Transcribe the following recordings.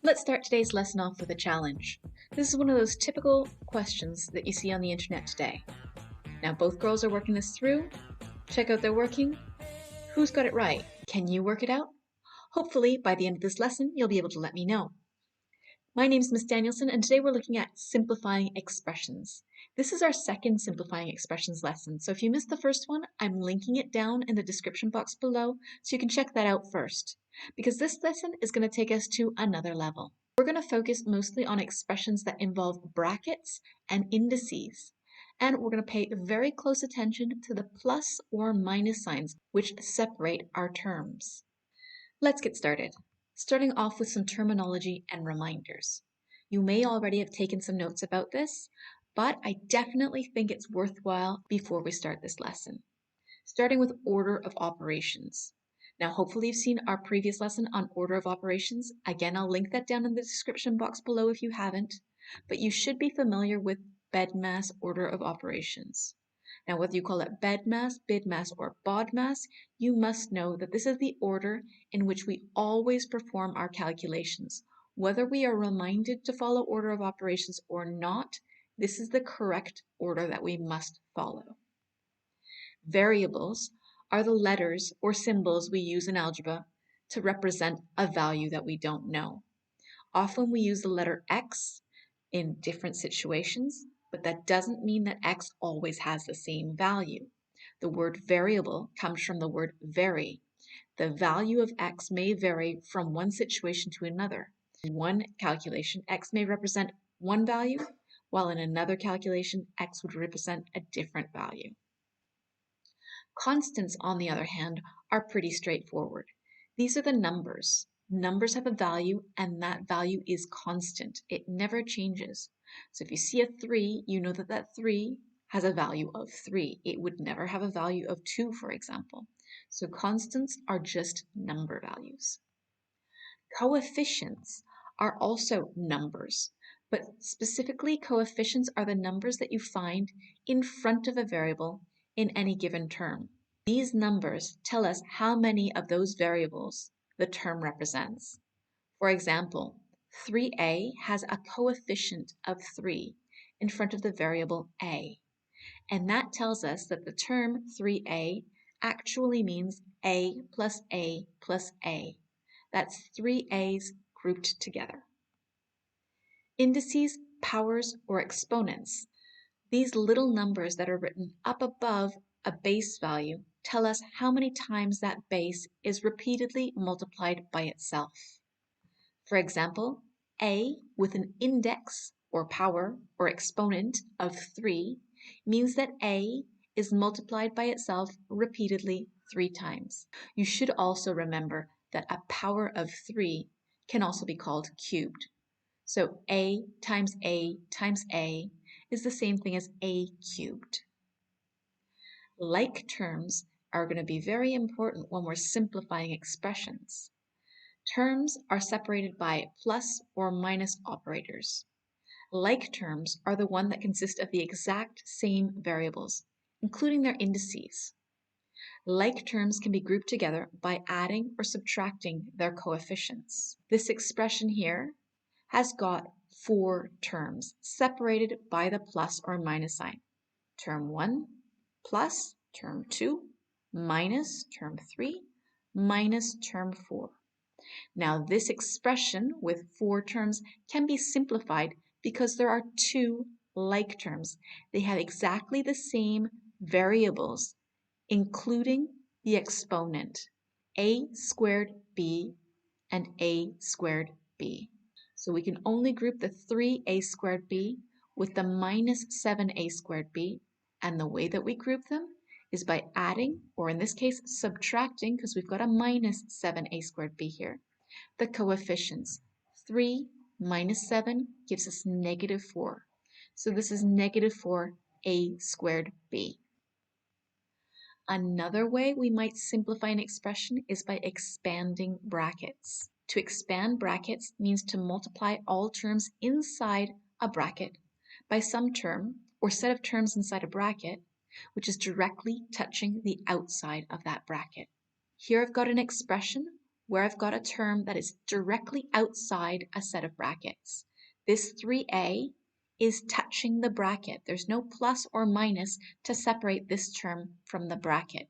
Let's start today's lesson off with a challenge. This is one of those typical questions that you see on the internet today. Now both girls are working this through. Check out their working. Who's got it right? Can you work it out? Hopefully by the end of this lesson you'll be able to let me know. My name is Miss Danielson and today we're looking at simplifying expressions. This is our second simplifying expressions lesson, so if you missed the first one, I'm linking it down in the description box below so you can check that out first, because this lesson is going to take us to another level. We're going to focus mostly on expressions that involve brackets and indices, and we're going to pay very close attention to the plus or minus signs which separate our terms. Let's get started. Starting off with some terminology and reminders. You may already have taken some notes about this, but I definitely think it's worthwhile before we start this lesson. Starting with order of operations. Now, hopefully you've seen our previous lesson on order of operations. Again, I'll link that down in the description box below if you haven't, but you should be familiar with BEDMAS order of operations. Now, whether you call it BEDMAS, BIDMAS, or BODMAS, you must know that this is the order in which we always perform our calculations. Whether we are reminded to follow order of operations or not, this is the correct order that we must follow. Variables are the letters or symbols we use in algebra to represent a value that we don't know. Often we use the letter X in different situations, but that doesn't mean that X always has the same value. The word variable comes from the word vary. The value of X may vary from one situation to another. In one calculation, X may represent one value, while in another calculation, X would represent a different value. Constants, on the other hand, are pretty straightforward. These are the numbers. Numbers have a value, and that value is constant. It never changes. So if you see a 3, you know that that 3 has a value of 3. It would never have a value of 2, for example. So constants are just number values. Coefficients are also numbers, but specifically coefficients are the numbers that you find in front of a variable in any given term. These numbers tell us how many of those variables the term represents. For example, 3a has a coefficient of 3 in front of the variable a, and that tells us that the term 3a actually means a plus a plus a. That's 3 a's grouped together. Indices, powers, or exponents. These little numbers that are written up above a base value tell us how many times that base is repeatedly multiplied by itself. For example, a with an index or power or exponent of 3 means that a is multiplied by itself repeatedly 3 times. You should also remember that a power of 3 can also be called cubed. So a times a times a is the same thing as a cubed. Like terms are going to be very important when we're simplifying expressions. Terms are separated by plus or minus operators. Like terms are the one that consist of the exact same variables, including their indices. Like terms can be grouped together by adding or subtracting their coefficients. This expression here has got 4 terms separated by the plus or minus sign. Term 1 plus term 2 minus term 3 minus term 4. Now this expression with 4 terms can be simplified because there are 2 like terms. They have exactly the same variables, including the exponent, a squared b and a squared b. So we can only group the 3a squared b with the minus 7a squared b, and the way that we group them is by adding, or in this case subtracting, because we've got a minus 7a squared b here, the coefficients. 3 minus 7 gives us negative 4. So this is negative 4a squared b. Another way we might simplify an expression is by expanding brackets. To expand brackets means to multiply all terms inside a bracket by some term or set of terms inside a bracket which is directly touching the outside of that bracket. Here I've got an expression where I've got a term that is directly outside a set of brackets. This 3a is touching the bracket. There's no plus or minus to separate this term from the bracket.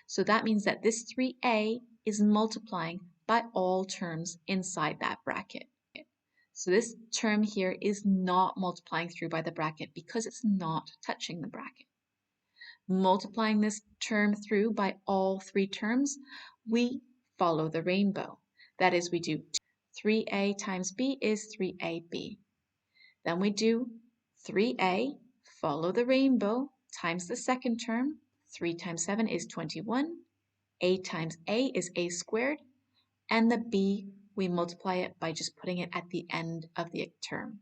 So that means that this 3a is multiplying by all terms inside that bracket. So this term here is not multiplying through by the bracket because it's not touching the bracket. Multiplying this term through by all three terms, we follow the rainbow. That is, we do 3a times b is 3ab. Then we do 3a, follow the rainbow, times the second term. 3 times 7 is 21. A times a is a squared. And the b, we multiply it by just putting it at the end of the term.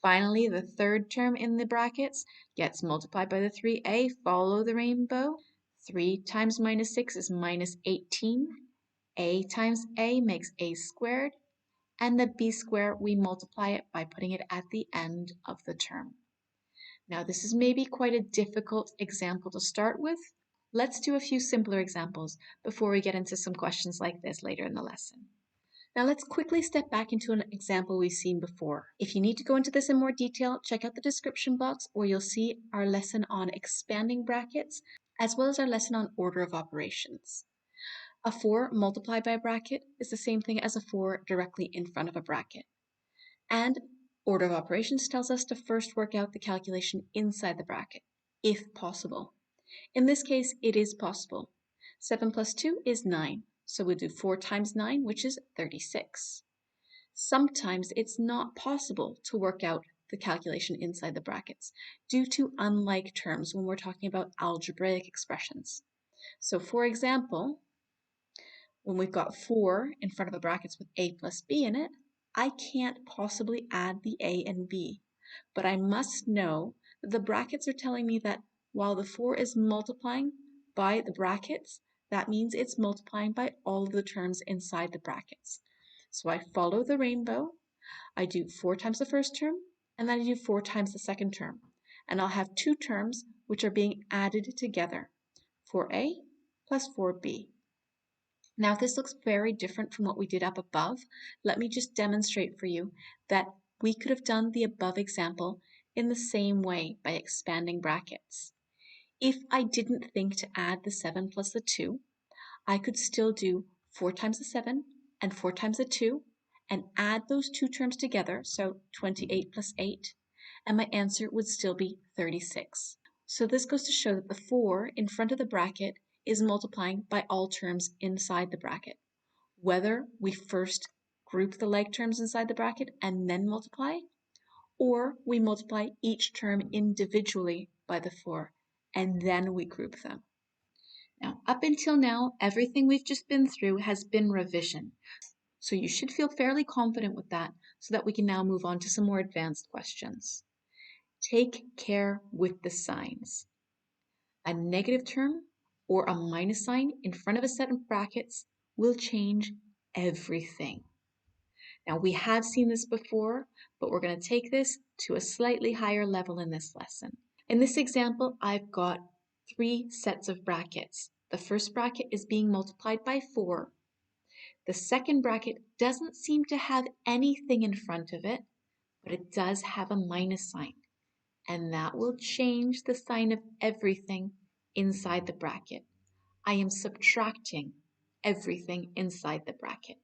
Finally, the third term in the brackets gets multiplied by the 3a, follow the rainbow. 3 times minus 6 is minus 18. A times a makes a squared. And the b squared, we multiply it by putting it at the end of the term. Now, this is maybe quite a difficult example to start with. Let's do a few simpler examples before we get into some questions like this later in the lesson. Now let's quickly step back into an example we've seen before. If you need to go into this in more detail, check out the description box where you'll see our lesson on expanding brackets, as well as our lesson on order of operations. A 4 multiplied by a bracket is the same thing as a 4 directly in front of a bracket. And order of operations tells us to first work out the calculation inside the bracket, if possible. In this case, it is possible. 7 plus 2 is 9. So we'll do 4 times 9, which is 36. Sometimes it's not possible to work out the calculation inside the brackets due to unlike terms when we're talking about algebraic expressions. So for example, when we've got 4 in front of the brackets with a plus b in it, I can't possibly add the a and b, but I must know that the brackets are telling me that while the 4 is multiplying by the brackets, that means it's multiplying by all of the terms inside the brackets. So I follow the rainbow, I do 4 times the first term, and then I do 4 times the second term. And I'll have two terms which are being added together, 4a plus 4b. Now, if this looks very different from what we did up above, let me just demonstrate for you that we could have done the above example in the same way by expanding brackets. If I didn't think to add the 7 plus the 2, I could still do 4 times the 7 and 4 times the 2 and add those two terms together, so 28 plus 8, and my answer would still be 36. So this goes to show that the 4 in front of the bracket is multiplying by all terms inside the bracket. Whether we first group the like terms inside the bracket and then multiply, or we multiply each term individually by the 4 and then we group them. Now, up until now, everything we've just been through has been revision. So you should feel fairly confident with that so that we can now move on to some more advanced questions. Take care with the signs. A negative term or a minus sign in front of a set of brackets will change everything. Now, we have seen this before, but we're going to take this to a slightly higher level in this lesson. In this example, I've got 3 sets of brackets. The first bracket is being multiplied by 4. The second bracket doesn't seem to have anything in front of it, but it does have a minus sign, and that will change the sign of everything inside the bracket. I am subtracting everything inside the bracket.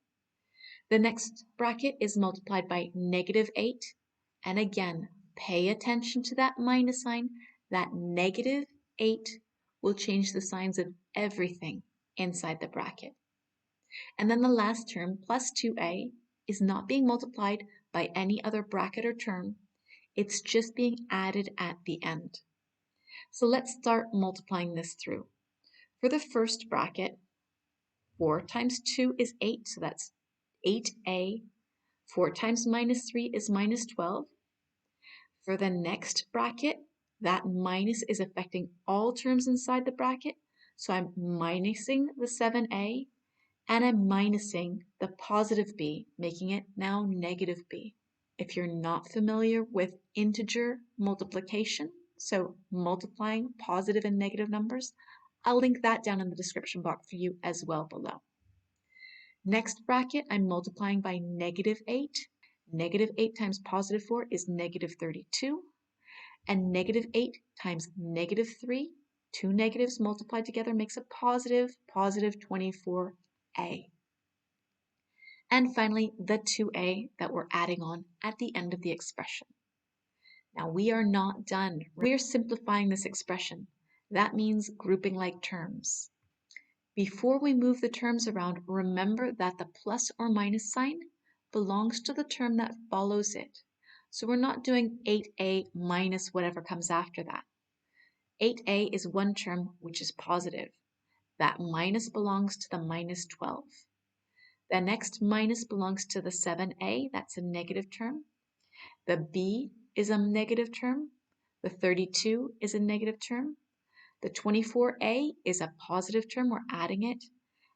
The next bracket is multiplied by negative 8, and again, pay attention to that minus sign. That negative 8 will change the signs of everything inside the bracket. And then the last term, plus 2a, is not being multiplied by any other bracket or term. It's just being added at the end. So let's start multiplying this through. For the first bracket, 4 times 2 is 8, so that's 8a. 4 times minus 3 is minus 12. For the next bracket, that minus is affecting all terms inside the bracket, so I'm minusing the 7a, and I'm minusing the positive b, making it now negative b. If you're not familiar with integer multiplication, so multiplying positive and negative numbers, I'll link that down in the description box for you as well below. Next bracket, I'm multiplying by -8. -8 times +4 is -32. And -8 times -3, two negatives multiplied together makes a positive 24a. And finally, the 2a that we're adding on at the end of the expression. Now we are not done. We are simplifying this expression. That means grouping like terms. Before we move the terms around, remember that the plus or minus sign belongs to the term that follows it. So we're not doing 8a minus whatever comes after that. 8a is one term which is positive. That minus belongs to the -12. The next minus belongs to the 7a, that's a negative term. The b is a negative term. The 32 is a negative term. The 24a is a positive term, we're adding it.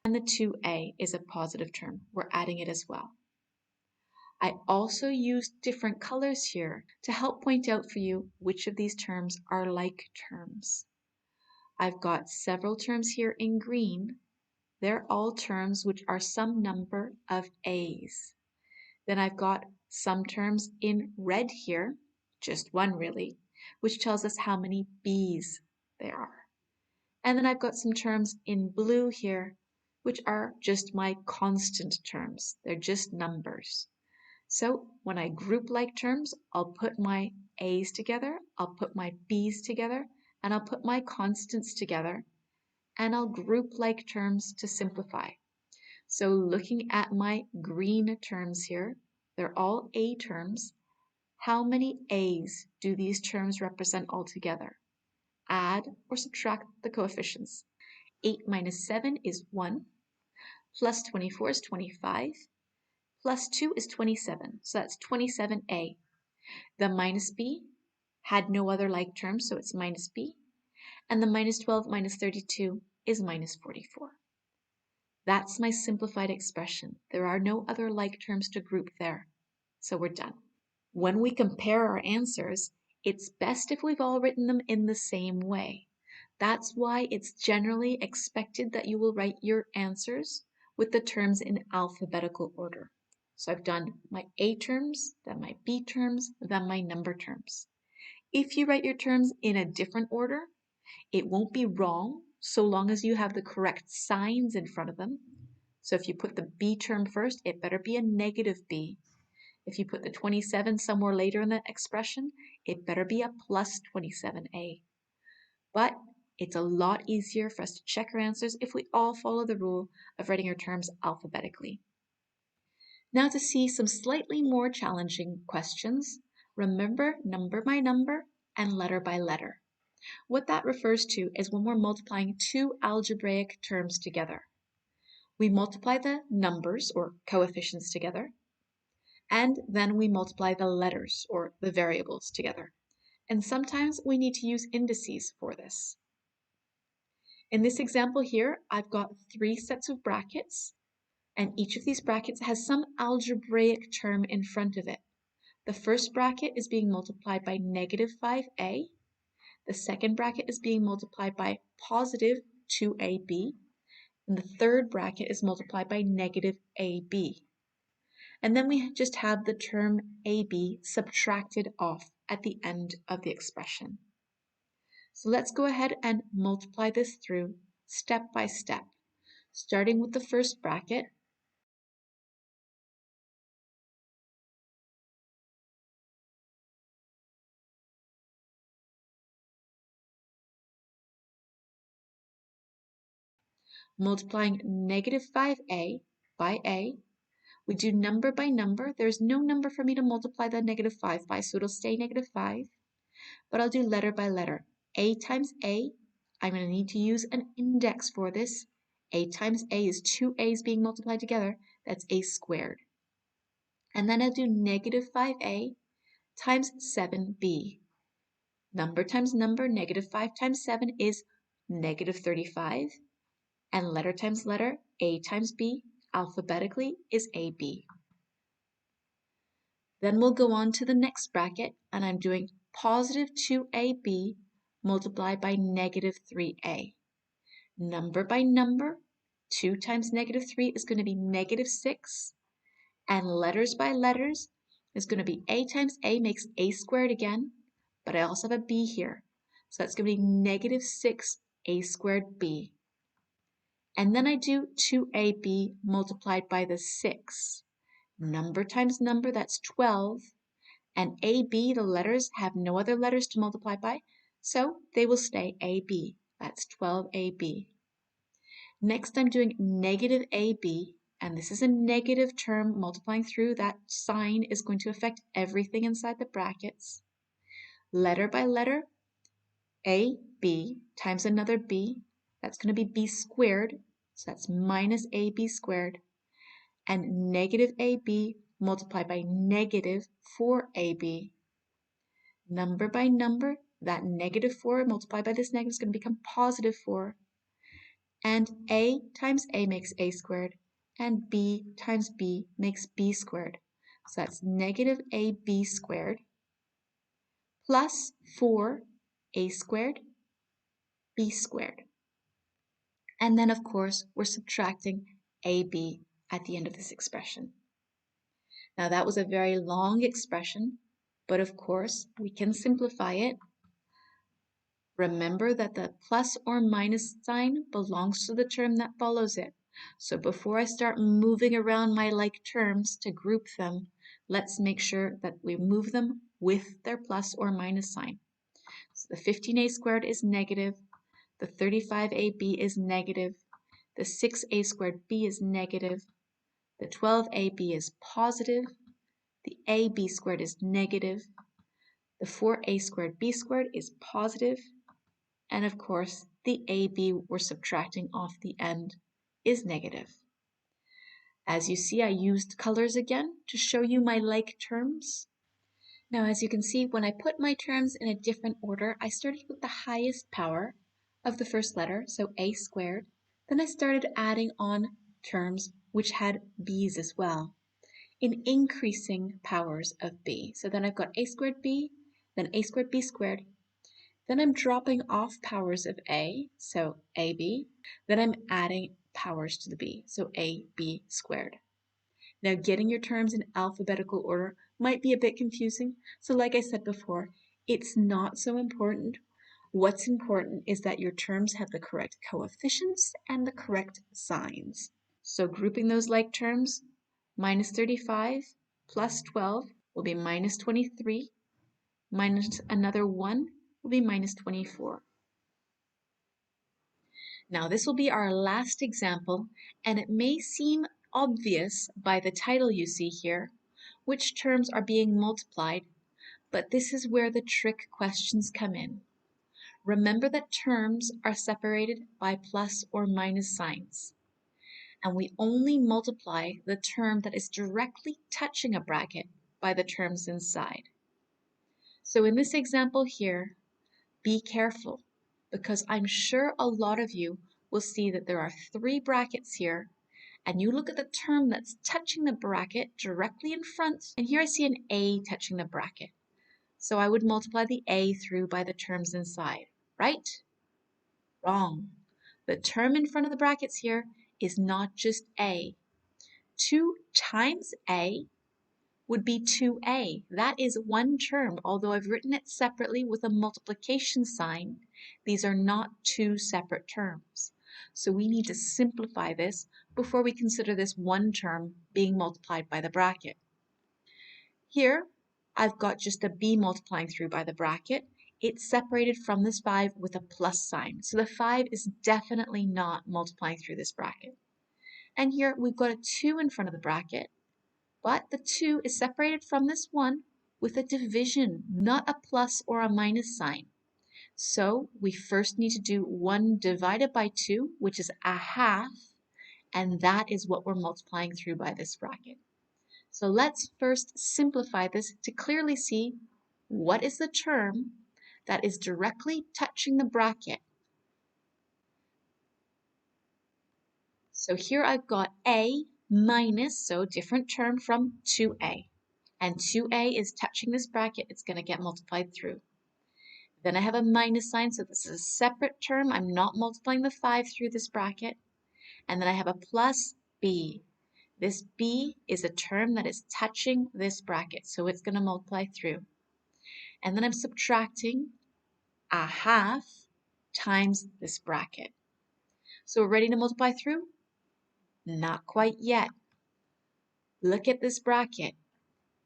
And the 2a is a positive term, we're adding it as well. I also used different colors here to help point out for you which of these terms are like terms. I've got several terms here in green. They're all terms which are some number of a's. Then I've got some terms in red here, just one really, which tells us how many b's there are. And then I've got some terms in blue here, which are just my constant terms. They're just numbers. So when I group like terms, I'll put my a's together, I'll put my b's together, and I'll put my constants together, and I'll group like terms to simplify. So looking at my green terms here, they're all a terms. How many a's do these terms represent altogether? Add or subtract the coefficients. 8 minus 7 is 1, plus 24 is 25, plus 2 is 27, so that's 27a. The minus b had no other like terms, so it's minus b, and the -12 minus 32 is -44. That's my simplified expression. There are no other like terms to group there, so we're done. When we compare our answers, it's best if we've all written them in the same way. That's why it's generally expected that you will write your answers with the terms in alphabetical order. So I've done my A terms, then my B terms, then my number terms. If you write your terms in a different order, it won't be wrong so long as you have the correct signs in front of them. So if you put the B term first, it better be a negative B. If you put the 27 somewhere later in the expression, it better be a plus 27a. But it's a lot easier for us to check our answers if we all follow the rule of writing our terms alphabetically. Now to see some slightly more challenging questions, remember number by number and letter by letter. What that refers to is when we're multiplying two algebraic terms together. We multiply the numbers or coefficients together, and then we multiply the letters or the variables together. And sometimes we need to use indices for this. In this example here, I've got 3 sets of brackets, and each of these brackets has some algebraic term in front of it. The first bracket is being multiplied by -5a. The second bracket is being multiplied by positive 2ab. And the third bracket is multiplied by -ab. And then we just have the term AB subtracted off at the end of the expression. So let's go ahead and multiply this through step by step, starting with the first bracket. Multiplying -5a by a. We do number by number. There's no number for me to multiply the -5 by, so it'll stay -5. But I'll do letter by letter. A times A, I'm going to need to use an index for this. A times A is 2 A's being multiplied together. That's A squared. And then I'll do -5A times 7B. Number times number, -5 times 7 is -35. And letter times letter, A times B, alphabetically is AB. Then we'll go on to the next bracket, and I'm doing positive 2AB multiplied by -3A. Number by number, 2 times negative 3 is going to be negative 6. And letters by letters is going to be a times a makes a squared again, but I also have a b here. So that's going to be negative 6a squared b. And then I do 2ab multiplied by the 6. Number times number, that's 12. And AB, the letters, have no other letters to multiply by, so they will stay AB. That's 12AB. Next, I'm doing negative AB, and this is a negative term multiplying through. That sign is going to affect everything inside the brackets. Letter by letter, AB times another B. That's going to be B squared, so that's minus AB squared. And negative AB multiplied by negative 4AB. Number by number, that negative 4 multiplied by this negative is going to become positive 4. And a times a makes a squared, and b times b makes b squared. So that's negative ab squared plus 4a squared, b squared. And then, of course, we're subtracting ab at the end of this expression. Now, that was a very long expression, but of course, we can simplify it. Remember that the plus or minus sign belongs to the term that follows it. So before I start moving around my like terms to group them, let's make sure that we move them with their plus or minus sign. So the 15a squared is negative, the 35ab is negative, the 6a squared b is negative, the 12ab is positive, the ab squared is negative, the 4a squared b squared is positive, and of course, the AB we're subtracting off the end is negative. As you see, I used colors again to show you my like terms. Now, as you can see, when I put my terms in a different order, I started with the highest power of the first letter, so a squared. Then I started adding on terms which had b's as well, in increasing powers of b. So then I've got a squared b, then a squared b squared. Then I'm dropping off powers of a, so ab. Then I'm adding powers to the b, so ab squared. Now, getting your terms in alphabetical order might be a bit confusing, so like I said before, it's not so important. What's important is that your terms have the correct coefficients and the correct signs. So grouping those like terms, minus 35 plus 12 will be minus 23, minus another 1 will be minus 24. Now this will be our last example, and it may seem obvious by the title you see here, which terms are being multiplied, but this is where the trick questions come in. Remember that terms are separated by plus or minus signs, and we only multiply the term that is directly touching a bracket by the terms inside. So in this example here, be careful, because I'm sure a lot of you will see that there are 3 brackets here, and you look at the term that's touching the bracket directly in front, and here I see an A touching the bracket. So I would multiply the A through by the terms inside, right? Wrong. The term in front of the brackets here is not just A. 2 times A would be 2a. That is one term, although I've written it separately with a multiplication sign. These are not 2 separate terms. So we need to simplify this before we consider this one term being multiplied by the bracket. Here, I've got just a b multiplying through by the bracket. It's separated from this 5 with a plus sign. So the 5 is definitely not multiplying through this bracket. And here we've got a 2 in front of the bracket, but the 2 is separated from this 1 with a division, not a plus or a minus sign. So we first need to do 1 divided by 2, which is a half, and that is what we're multiplying through by this bracket. So let's first simplify this to clearly see what is the term that is directly touching the bracket. So here I've got a minus, so different term from 2a. And 2a is touching this bracket, it's going to get multiplied through. Then I have a minus sign, so this is a separate term. I'm not multiplying the 5 through this bracket. And then I have a plus b. This b is a term that is touching this bracket, so it's going to multiply through. And then I'm subtracting a half times this bracket. So we're ready to multiply through? Not quite yet. Look at this bracket.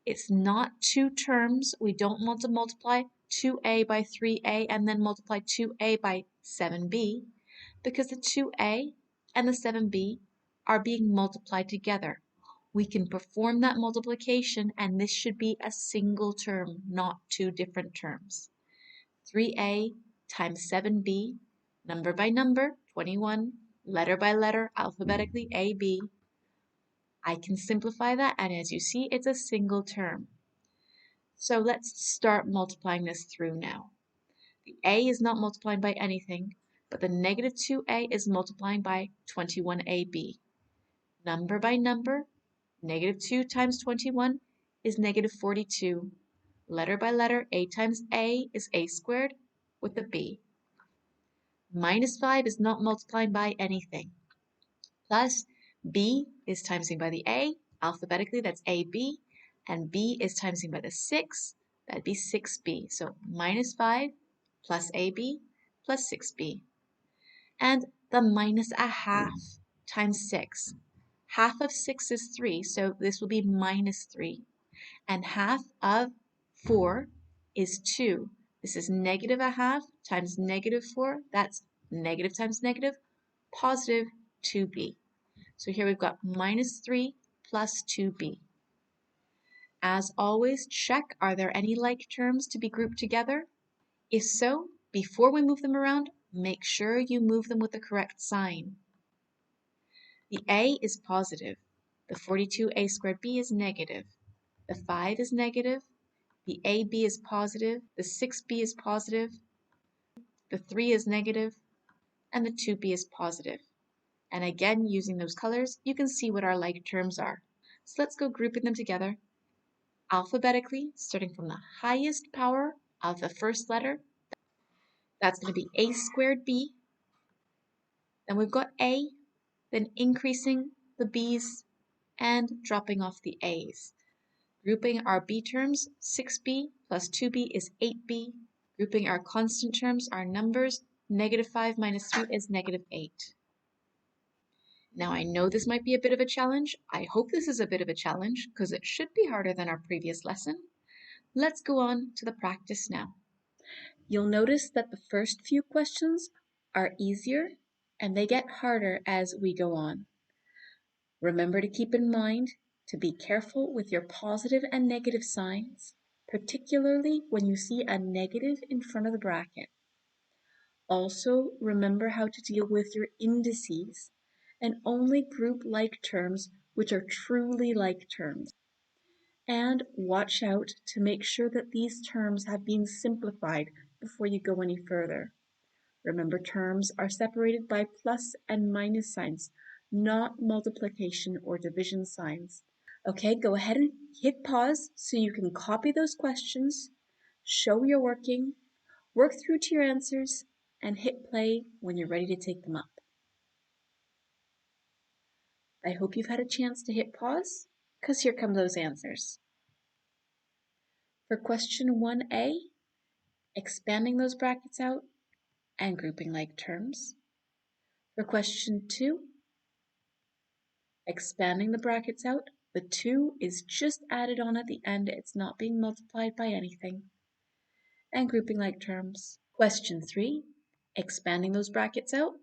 It's not two terms. We don't want to multiply 2a by 3a and then multiply 2a by 7b, because the 2a and the 7b are being multiplied together. We can perform that multiplication, and this should be a single term, not two different terms. 3a times 7b, number by number, 21, letter by letter, alphabetically, ab. I can simplify that, and as you see, it's a single term. So let's start multiplying this through now. The a is not multiplying by anything, but the negative 2a is multiplying by 21ab. Number by number, negative 2 times 21 is negative 42. Letter by letter, a times a is a squared with a b. Minus 5 is not multiplying by anything. Plus, b is timesing by the a, alphabetically that's ab, and b is timesing by the 6, that'd be 6b. So minus 5 plus ab plus 6b. And the minus a half times 6. Half of 6 is 3, so this will be minus 3. And half of 4 is 2. This is negative a half times negative 4. That's negative times negative, positive 2b. So here we've got minus 3 plus 2b. As always, check, are there any like terms to be grouped together? If so, before we move them around, make sure you move them with the correct sign. The a is positive. The 42a squared b is negative. The 5 is negative. The ab is positive. The 6b is positive. The 3 is negative. And the 2b is positive. And again, using those colors, you can see what our like terms are. So let's go grouping them together alphabetically, starting from the highest power of the first letter. That's going to be a squared b. Then we've got a, then increasing the b's and dropping off the a's. Grouping our b terms, 6b plus 2b is 8b. Grouping our constant terms, our numbers, negative 5 minus 3 is negative 8. Now I know this might be a bit of a challenge. I hope this is a bit of a challenge because it should be harder than our previous lesson. Let's go on to the practice now. You'll notice that the first few questions are easier and they get harder as we go on. Remember to keep in mind to be careful with your positive and negative signs, particularly when you see a negative in front of the bracket. Also, remember how to deal with your indices and only group like terms which are truly like terms. And watch out to make sure that these terms have been simplified before you go any further. Remember, terms are separated by plus and minus signs, not multiplication or division signs. Okay, go ahead and hit pause so you can copy those questions, show your working, work through to your answers, and hit play when you're ready to take them up. I hope you've had a chance to hit pause, because here come those answers. For question 1a, expanding those brackets out and grouping like terms. For question 2, expanding the brackets out, the 2 is just added on at the end, it's not being multiplied by anything. And grouping like terms. Question 3, expanding those brackets out.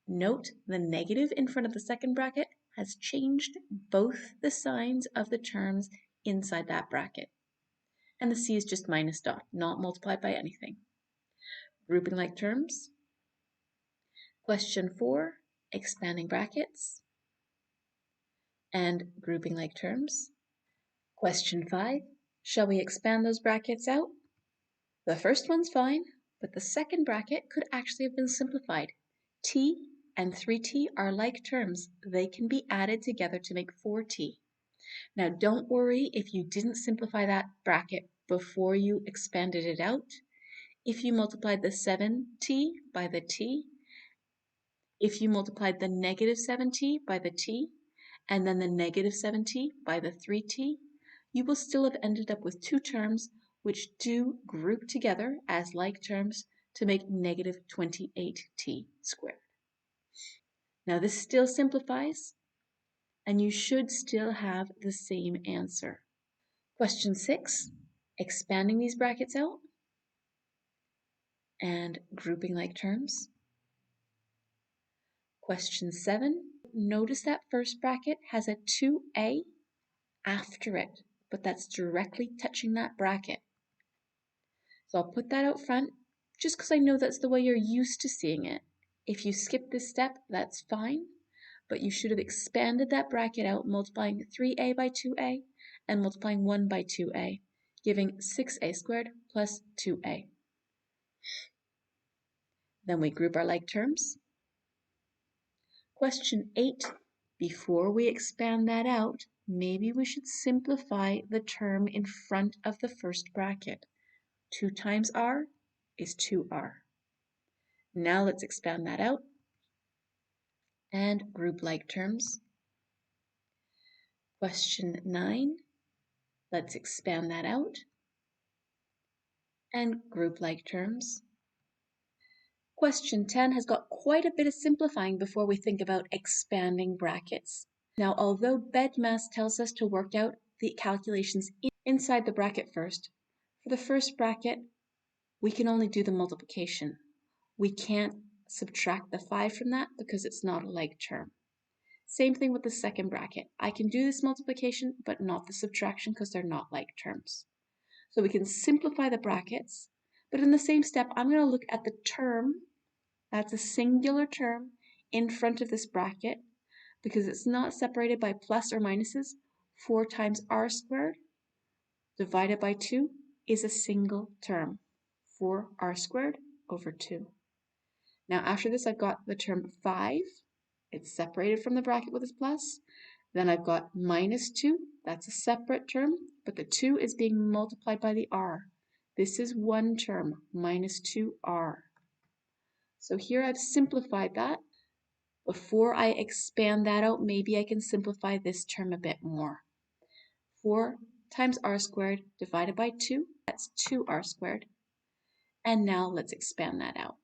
Note the negative in front of the second bracket has changed both the signs of the terms inside that bracket. And the c is just minus dot, not multiplied by anything. Grouping like terms. Question 4, expanding brackets and grouping like terms. Question 5, shall we expand those brackets out? The first one's fine, but the second bracket could actually have been simplified. T and 3t are like terms. They can be added together to make 4t. Now don't worry if you didn't simplify that bracket before you expanded it out. If you multiplied the 7t by the t, If you multiplied the negative 7t by the t, and then the negative 7t by the 3t, you will still have ended up with two terms which do group together as like terms to make negative 28t squared. Now this still simplifies, and you should still have the same answer. Question 6, expanding these brackets out and grouping like terms. Question 7, notice that first bracket has a 2a after it, but that's directly touching that bracket. So I'll put that out front just because I know that's the way you're used to seeing it. If you skip this step, that's fine, but you should have expanded that bracket out, multiplying 3a by 2a and multiplying 1 by 2a, giving 6a squared plus 2a. Then we group our like terms. Question 8, before we expand that out, maybe we should simplify the term in front of the first bracket. 2 times r is 2r. Now let's expand that out and group like terms. Question 9, let's expand that out and group like terms. Question 10 has got quite a bit of simplifying before we think about expanding brackets. Now, although BEDMAS tells us to work out the calculations inside the bracket first, for the first bracket, we can only do the multiplication. We can't subtract the 5 from that because it's not a like term. Same thing with the second bracket. I can do this multiplication, but not the subtraction because they're not like terms. So we can simplify the brackets, but in the same step, I'm going to look at the term, that's a singular term, in front of this bracket, because it's not separated by plus or minuses. 4 times r squared divided by 2 is a single term, 4r squared over 2. Now after this, I've got the term 5. It's separated from the bracket with its plus. Then I've got minus 2. That's a separate term, but the 2 is being multiplied by the r. This is one term, minus 2r. So here I've simplified that. Before I expand that out, maybe I can simplify this term a bit more. 4 times r squared divided by 2, that's 2r squared. And now let's expand that out.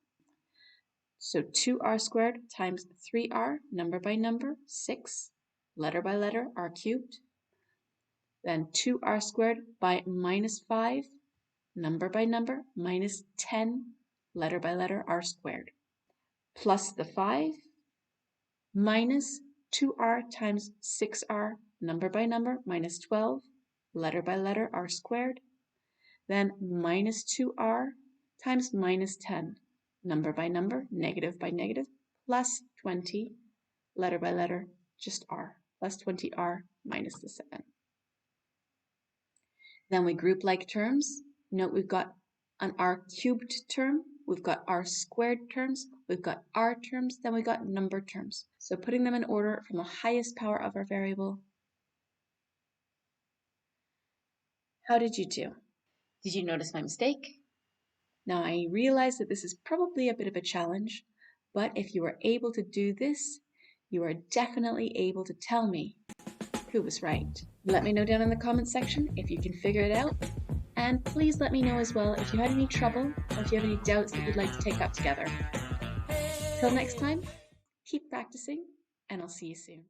So 2r squared times 3r, number by number, 6, letter by letter, r cubed. Then 2r squared by minus 5, number by number, minus 10, letter by letter, r squared. Plus the 5, minus 2r times 6r, number by number, minus 12, letter by letter, r squared. Then minus 2r times minus 10, number by number, negative by negative, plus 20, letter by letter, just r, plus 20r minus the 7. Then we group like terms. Note we've got an r cubed term, we've got r squared terms, we've got r terms, then we've got number terms. So putting them in order from the highest power of our variable. How did you do? Did you notice my mistake? Now I realize that this is probably a bit of a challenge, but if you were able to do this, you are definitely able to tell me who was right. Let me know down in the comments section if you can figure it out, and please let me know as well if you had any trouble or if you have any doubts that you'd like to take up together. Till next time, keep practicing, and I'll see you soon.